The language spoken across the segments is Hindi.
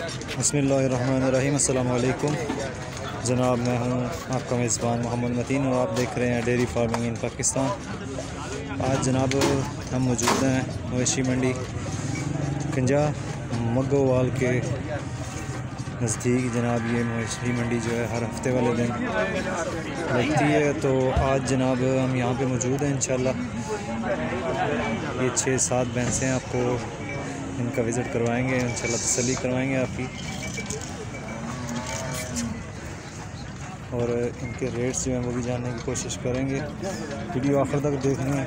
बिस्मिल्लाहिर्रहमानिर्रहीम। अस्सलाम वालेकुम जनाब, मैं हूं आपका मेज़बान मोहम्मद मतीन और आप देख रहे हैं डेयरी फार्मिंग इन पाकिस्तान। आज जनाब हम मौजूद हैं मवेशी मंडी कंजा मग्गोवाल के नज़दीक। जनाब ये मवेशी मंडी जो है हर हफ्ते वाले दिन लगती है, तो आज जनाब हम यहाँ पे मौजूद हैं। इंशाल्लाह ये 6-7 भैंसें आपको इनका विज़िट करवाएंगे, इंशाल्लाह तसल्ली करवाएंगे आपकी, और इनके रेट्स जो हैं वो भी जानने की कोशिश करेंगे। वीडियो आखिर तक देखनी है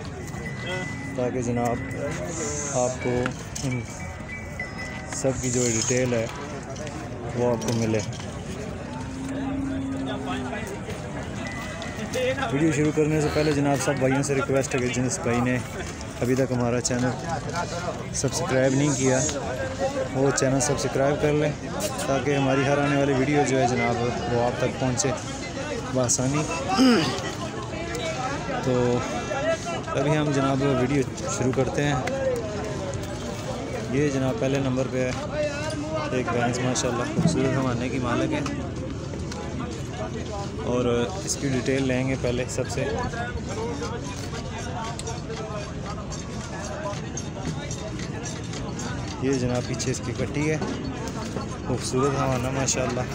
ताकि जनाब आपको इन सब की जो डिटेल है वो आपको मिले। वीडियो शुरू करने से पहले जनाब सब भाइयों से रिक्वेस्ट है कि जिस भाई ने अभी तक हमारा चैनल सब्सक्राइब नहीं किया वो चैनल सब्सक्राइब कर लें ताकि हमारी हर आने वाली वीडियो जो है जनाब वो आप तक पहुंचे बआसानी। तो अभी हम जनाब वीडियो शुरू करते हैं। ये जनाब पहले नंबर पे है एक भैंस, माशाल्लाह खूबसूरत ज़माने की मालिक है, और इसकी डिटेल लेंगे पहले सबसे। ये जनाब पीछे इसकी कट्टी है, खूबसूरत हवाना माशाल्लाह।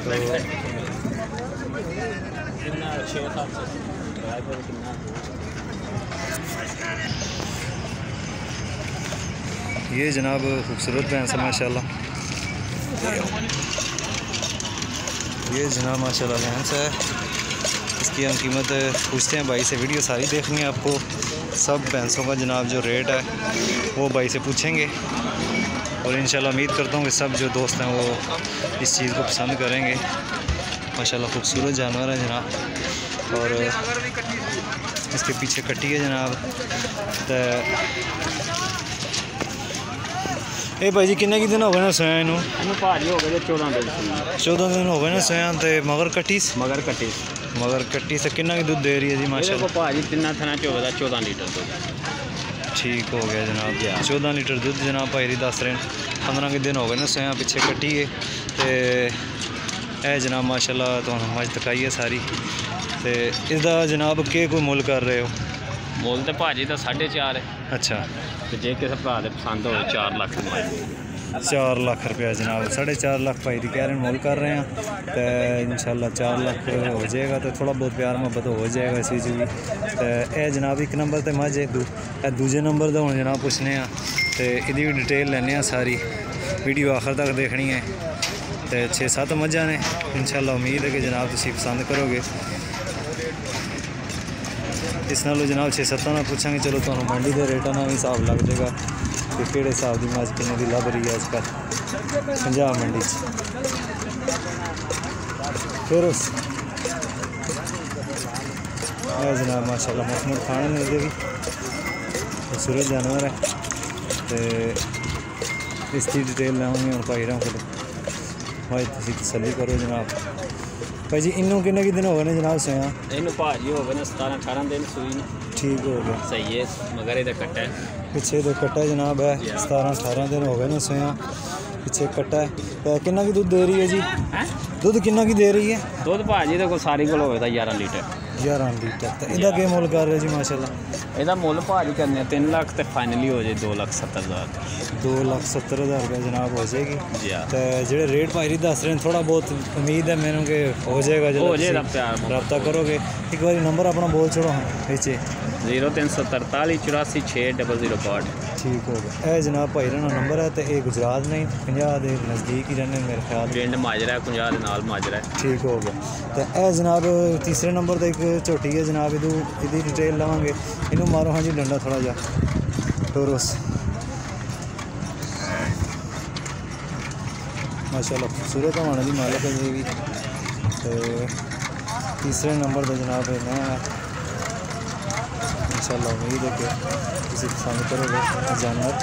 तो ये जनाब खूबसूरत भैंस है माशाल्लाह। ये जनाब माशाल्लाह भैंस है, इसकी हम कीमत पूछते हैं भाई से। वीडियो सारी देखनी है आपको, सब भैंसों का जनाब जो रेट है वो भाई से पूछेंगे, और इंशाल्लाह उम्मीद करता हूँ कि सब जो दोस्त हैं वो इस चीज़ को पसंद करेंगे। माशाल्लाह खूबसूरत जानवर है जनाब, और इसके पीछे कट्टी है जनाब। तो ये भाई जी किन्ने की दिन हो गए ना सोया इनू? भाजी हो गए 14 दिन। 14 दिन हो गए ना सोया। तो मगर कट्टी से किन्ना की दूध दे रही है जी माशाल्लाह? भाजी 3 थाना 14 लीटर दूध। ठीक हो गया जनाब, 14 लीटर दूध जनाब भाई री दस रहे हैं। 15 के दिन हो गए ना सोया, पिछे कट्टी है। तो यह जनाब माशाल्लाह तो मज तकाई है सारी। तो इसका जनाब के कोई मुल कर रहे हो? मुल तो भाजी तो 4.5 है। अच्छा, तो जे किसी भरा दे पसंद हो 4 लाख 4 लाख रुपया जनाब, 4.5 लाख भाई दी कह रहे मोल कर रहे हैं। तो इंशाल्लाह 4 लाख हो जाएगा, तो थोड़ा बहुत प्यार मोहब्बत हो जाएगा इस चीज़ भी। तो यह जनाब एक नंबर तो मझ है, दूजे नंबर तो हम जनाब पुछने हैं, तो यदी भी डिटेल लेने सारी। वीडियो आखिर तक देखनी है। तो 6-7 मझां ने, इंशाल्लाह उम्मीद है कि जनाब तुसीं पसंद करोगे। इस नालों जनाब 6-7 ना पूछांगे, चलो तो मंडी के रेटा का भी हिसाब लग जाएगा कि किहड़े हिसाब की मझ किन्ने की लभ रही है आजकल पंजाब मंडी। फिर उस जनाब माशाल्लाह मुखमुड़ खाने ने भी खूबसूरत जानवर है। तो इसकी डिटेल लाऊंगी हम भाई को, भाई तुसीं तसल्ली करो जनाब। भाई जी इनू किन्ने की दिन हो गए ने जनाब सोया? इनू भाजी हो गए 17-18 दिन सुई ने। ठीक हो गया, सही है, मगर ये कट्टा है पिछे तो कट्टा जनाब है। 17-18 दिन हो गए ने सोया, पिछे कट्टा है। तो किन्ना की दूध दे रही है जी? दूध किन्ना की दे रही है? दूध भाजी तो सारी को होगा 11 लीटर। 11 लीटर। तो इसका क्या मुल कर रहे जी माशाल्लाह? ਇਹਦਾ ਮੁੱਲ ਭਾਜੀ करने 3 लाख तो फाइनली हो जाए 2,70,000। 2,70,000 रुपया जनाब हो जाएगी। तो जो रेट भाई दस रहे हैं, थोड़ा बहुत उम्मीद है मैंने कि हो जाएगा। जो रब्ता करोगे एक बार नंबर अपना बोल छोड़ो हाँ नीचे 0343 84 60062। ठीक हो गया। यह जनाब भाई ना नंबर है। तो ये गुजरात नहीं 50 के नज़दीक ही रहने मेरे ख्याल पिंड माजरा है, 50 के नाल माजरा है। ठीक हो गया। तो यह जनाब तीसरे नंबर पर एक झोटी है जनाब, इदी डिटेल लवेंगे। इनू मारो हाँ जी डंडा थोड़ा जा टोरस। माशाल्लाह खूबसूरत हवाने की मालिक है जी भी। तो तीसरे नंबर पर जनाब मैं इंशाल्लाह उम्मीद है कि किसी पसंद करोगे जानवर।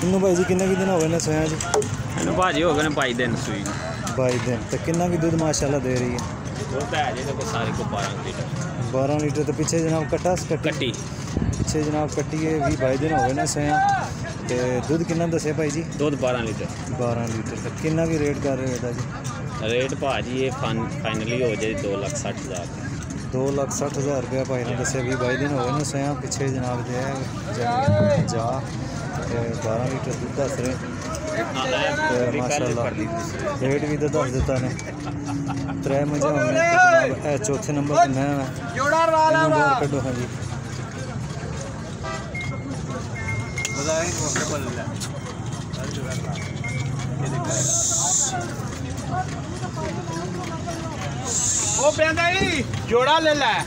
इनू भाई जी किन्ने की दिन हो गए ने सोया जी? इनू भाजी हो गए 22 दिन सुई। 22 दिन। तो किन्ना की दूध माशाल्लाह दे रही है? दूध है जी देखो सारी को 12 लीटर। 12 लीटर। तो पीछे जनाब कट्टा कट्टी पिछे जनाब कट्टी है 20-22 दिन हो गए ने सोया। तो दुध कितना दसिया भाई जी? दुध 12 लीटर। 12 लीटर। तो कितना की रेट कर रहे हो जी? रेट भाजी ये फाइनली हो जाए 2,60,000। 2,60,000 रुपया भाई ने दसिया। 20-22 दिन हो गए ने सोया। पिछे जनाब जो है जा 12 लीटर दुध दस रहे। माशाल्लाह रेट भी तो दस दिता ने। 3 मजे होंगे जनाब। चौथे नंबर पर मैं कड्डो। हाँ जी जोड़ा ले ला है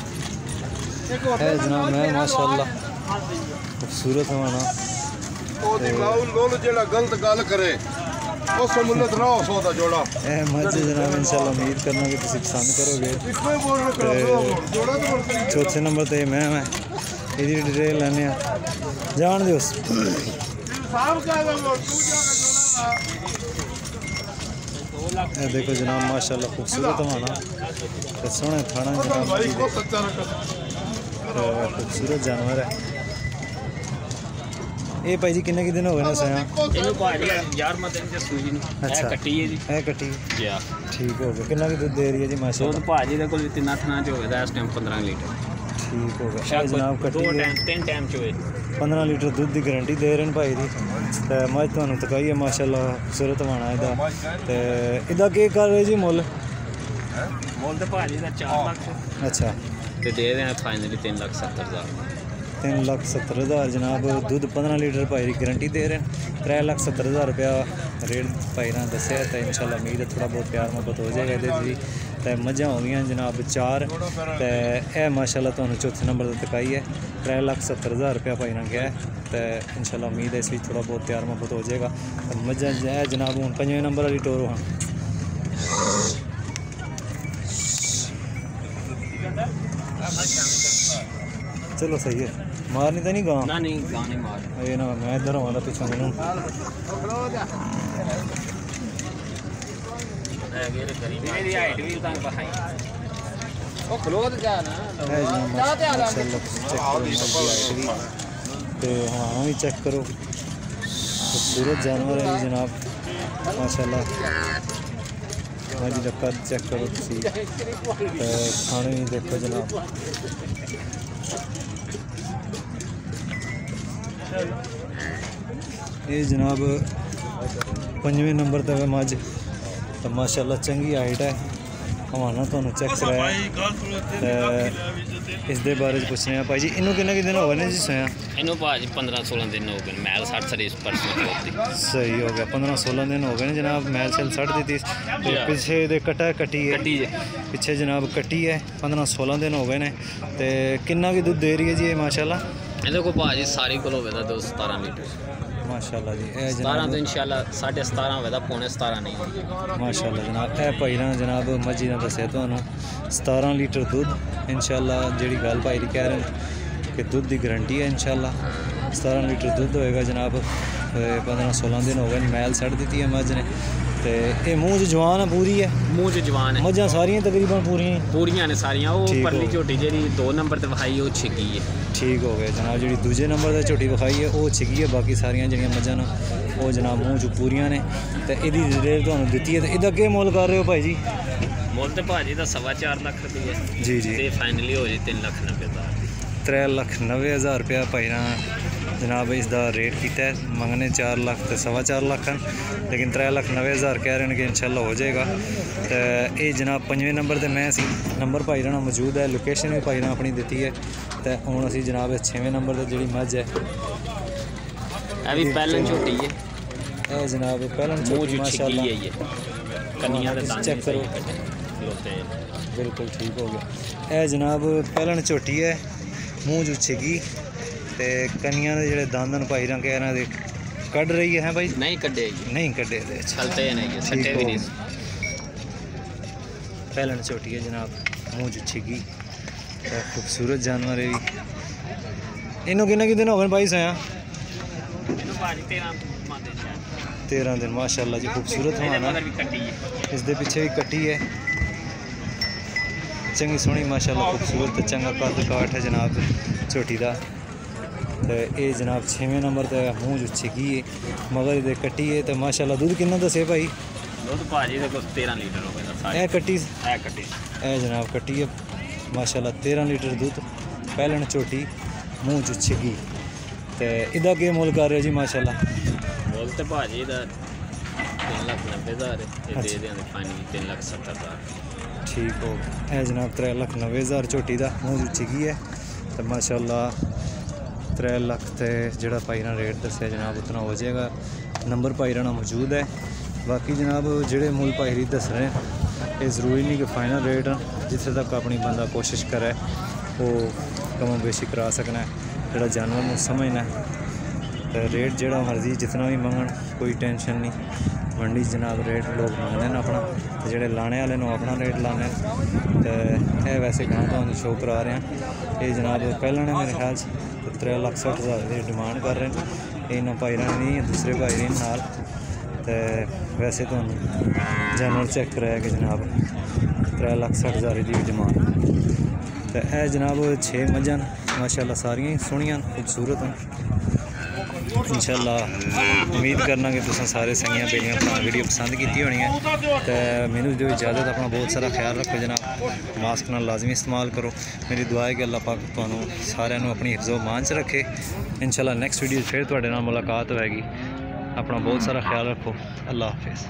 जनाब। मैं माशाल्लाह खूबसूरत होना गलत गल करे उस मुल्लत ना हो सौदा जोड़ा मज जनाब। इंशाल्लाह उम्मीद करना कि तुम पसंद करोगे। चौथे नंबर पर मैं यदी डिटेल लैने जान दो। देखो जनाब माशाल्लाह खूबसूरत होना सोहने थाना जनाब। खूबसूरत जानवर है ये भाई जी। किन्ने की दिन हो गए ना सोया? अच्छा कट्टी है जी। है कट्टी ठीक हो गया। कितना की दूध दे रही है जी माशाल्लाह? दुध भाजी दे कोल 3 थना च हो गया इस टाइम 15 लीटर। ठीक हो गया जनाब। कट्टी 3 टाइम च होए 15 लीटर दूध की गारंटी दे रहे हैं भाई जी। तो मज तुहानू तकाई है माशाल्लाह खूबसूरत होना इहदा। तो इहदा के कर रहे जी मुल? मुल तो भाजी दा 4 लाख। अच्छा ते दे दें फाइनली 3,70,000। 3,70,000 जनाब। दूध 15 लीटर भाई गारंटी दे रहे हैं। 3,70,000 रुपया रेट भाई ने दसिया। तो इंशाल्लाह उम्मीद है थोड़ा बहुत प्यार मोहब्बत हो जाएगा ये भी। तो मझां हो गई जनाब 4। तो यह माशाल्लाह तुहानू चौथे नंबर पर तकाई है। 3,70,000 रुपया भाई ने गया। तो इंशाल्लाह उम्मीद है इस थोड़ा बहुत प्यार मोहब्बत हो जाएगा। तो मझां है जनाब हूँ 5वें नंबर वाली टोरो। हाँ चलो सही है। मारनी तो नहीं गाँव? नहीं गाँव नहीं मार ये ना मैं इधर आवा पिछा मैनू हाँ भी चेक करो। खूबसूरत जानवर है जनाब माशाल्लाह। हाँ जी कद चेक करो तुसी। खाने भी देखो जनाब। ये जनाब 5वें नंबर तक है मज। तो माशाल्लाह चंगी हाइट है। हवाना तो चेक कराया। इस दे बारे पूछने भाई जी इनू किन्ने दिन हो गए जी सोया? इनू भाजी 15-16 दिन हो गए। मैल 60 सर्विस परसों सही हो गया। 15-16 दिन हो गए जनाब। मैल शैल 60 दी। पिछे दे कट्टा कट्टी है पिछे जनाब कट्टी है। 15-16 दिन हो गए ने। तो किन्ना की दूध दे रही है जी ये माशाल्लाह? ਇਹਦੇ ਕੋ ਭਾਜੀ ਸਾਰੀ ਕੋਲ ਹੋਵੇਗਾ 17 ਲੀਟਰ माशाल्लाह जी। 17 तो इंशाल्लाह 17.5 होवेगा 17.5 नहीं माशाल्लाह जनाब। भाई ना जनाब मजी ने दसिया तुहानू 17 लीटर दूध इंशाल्लाह। जी गल भाई कह रहे हैं कि दूध की गारंटी है इंशाल्लाह। 17 लीटर दूध होएगा जनाब। 15-16 दिन हो गए। मैल सड़ दी है मज ने। तो ये मूँह जवान है पूरी है। मूँह जवान है। मझां सारियां तकरीबन पूरियां ने सारियां। वो परली झोटी जी 2 नंबर ते विखाई वो छिगी है। ठीक हो गया जनाब। जी दूजे नंबर पर झोटी विखाई है वो छिगी है। बाकी सारियां जिहड़ियां मझां ने वो जनाब मूँह च पूरियां ने। तो यदी डिटेल तुहानू दित्ती है। तो इहदा के मुल कर रहे हो भाई जी? मुल तो भाजी का 4.25 लाख रुपये जी जी। फाइनली हो जाए 3,90,000। 3,90,000 रुपया भाई ना जनाब इसका रेट किया है। मंगने 4 लाख तो 4.25 लाख हैं। लेकिन 3,90,000 कह रहे हैं कि इंशाल्लाह हो जाएगा। तो ये जनाब 5वें नंबर पर मैं सी नंबर भाई रहना मौजूद है। लोकेशन भी भाई ने अपनी दी है। तो हूँ असी जनाब 6वें नंबर पर जी मझ है अभी पहलन झोटी है। जनाब पहलन झोटी माशाल्लाह। चेक करो बिल्कुल ठीक हो गया। यह जनाब पहलन झोटी है। मूँह जुछेगी। तो कनिया के जोड़े दंद भाई रंग कह रहे कढ़ रही है भाई? नहीं कढ़े नहीं कढ़े नहीं। पहलन झोटी है जनाब। मूँह जुछेगी। तो खूबसूरत जानवर है भी। इनू किन्ने दिन हो गए भाई सोया? 13 दिन माशाल्लाह जी। खूबसूरत होना। इस दे पिछे भी कट्टी है चंगी सोहनी माशाल्लाह खूबसूरत। चंगा कद काठ है जनाब झोटी का। तो ये जनाब 6वें नंबर ते मूँह जो छिकी है मगर ये कट्टी है। तो माशाल्लाह दूध कितना दसे भाई? दुध भाजी दे कुछ 13 लीटर हो गया। ए कट्टी कट्टी ए जनाब कट्टी है माशाल्लाह 13 लीटर दूध पहलन झोटी मूँह जो छिकी। तो इदा के मुल कर रहे जी माशाल्लाह? बोल तो भाजी दा 3,90,000 ये दे देंगे फाइनल 3,70,000। ठीक हो ए जनाब 3,90,000 झोटी का मूँह जो छिकी है। तो माशाल्लाह 3 लाख ते जिहड़ा भाईरा रेट दसिया जनाब उतना हो जाएगा। नंबर भाईरा मौजूद है। बाकी जनाब जिहड़े मुल भाईरी दस रहे हैं ये ज़रूरी नहीं कि फाइनल रेट जिथे तक अपनी बंदा कोशिश करे वो कम बेशी करा सकना है। जिहड़ा जानवर में समझना है तो रेट जिहड़ा मर्जी जितना भी मंगन कोई टेंशन नहीं। मंडी जनाब रेट लोग मंगते हैं अपना तो जिहड़े लाने वाले अपना रेट लाने। तो यह वैसे गाँव तो शो करा रहे हैं ये जनाब पहले ने मेरे ख्याल से 3,60,000 की डिमांड कर रहे हैं। इन्होंने भाईरा नहीं दूसरे भाई नाल। तो वैसे तो जानवर चेक कराया कि जनाब 3,60,000 की डिमांड। तो यह जनाब 6 मझां माशाल्लाह सारियां सोहणियां खूबसूरत हैं। इंशाल्लाह उम्मीद करना कि तुम सारे संगियां बेलियां अपना वीडियो पसंद की होनी है। तो मैनू जो इजाज़त अपना बहुत सारा ख्याल रखो जनाब। मास्क ना लाजमी इस्तेमाल करो। मेरी दुआ है कि अल्लाह पाक तुहानू सारिਆਂ ਨੂੰ अपनी हिफ्ज़ो मान च रखे। इंशाल्लाह नैक्सट वीडियो फिर तुहाडे नाल मुलाकात होएगी। अपना बहुत सारा ख्याल रखो। अल्लाह हाफिज़।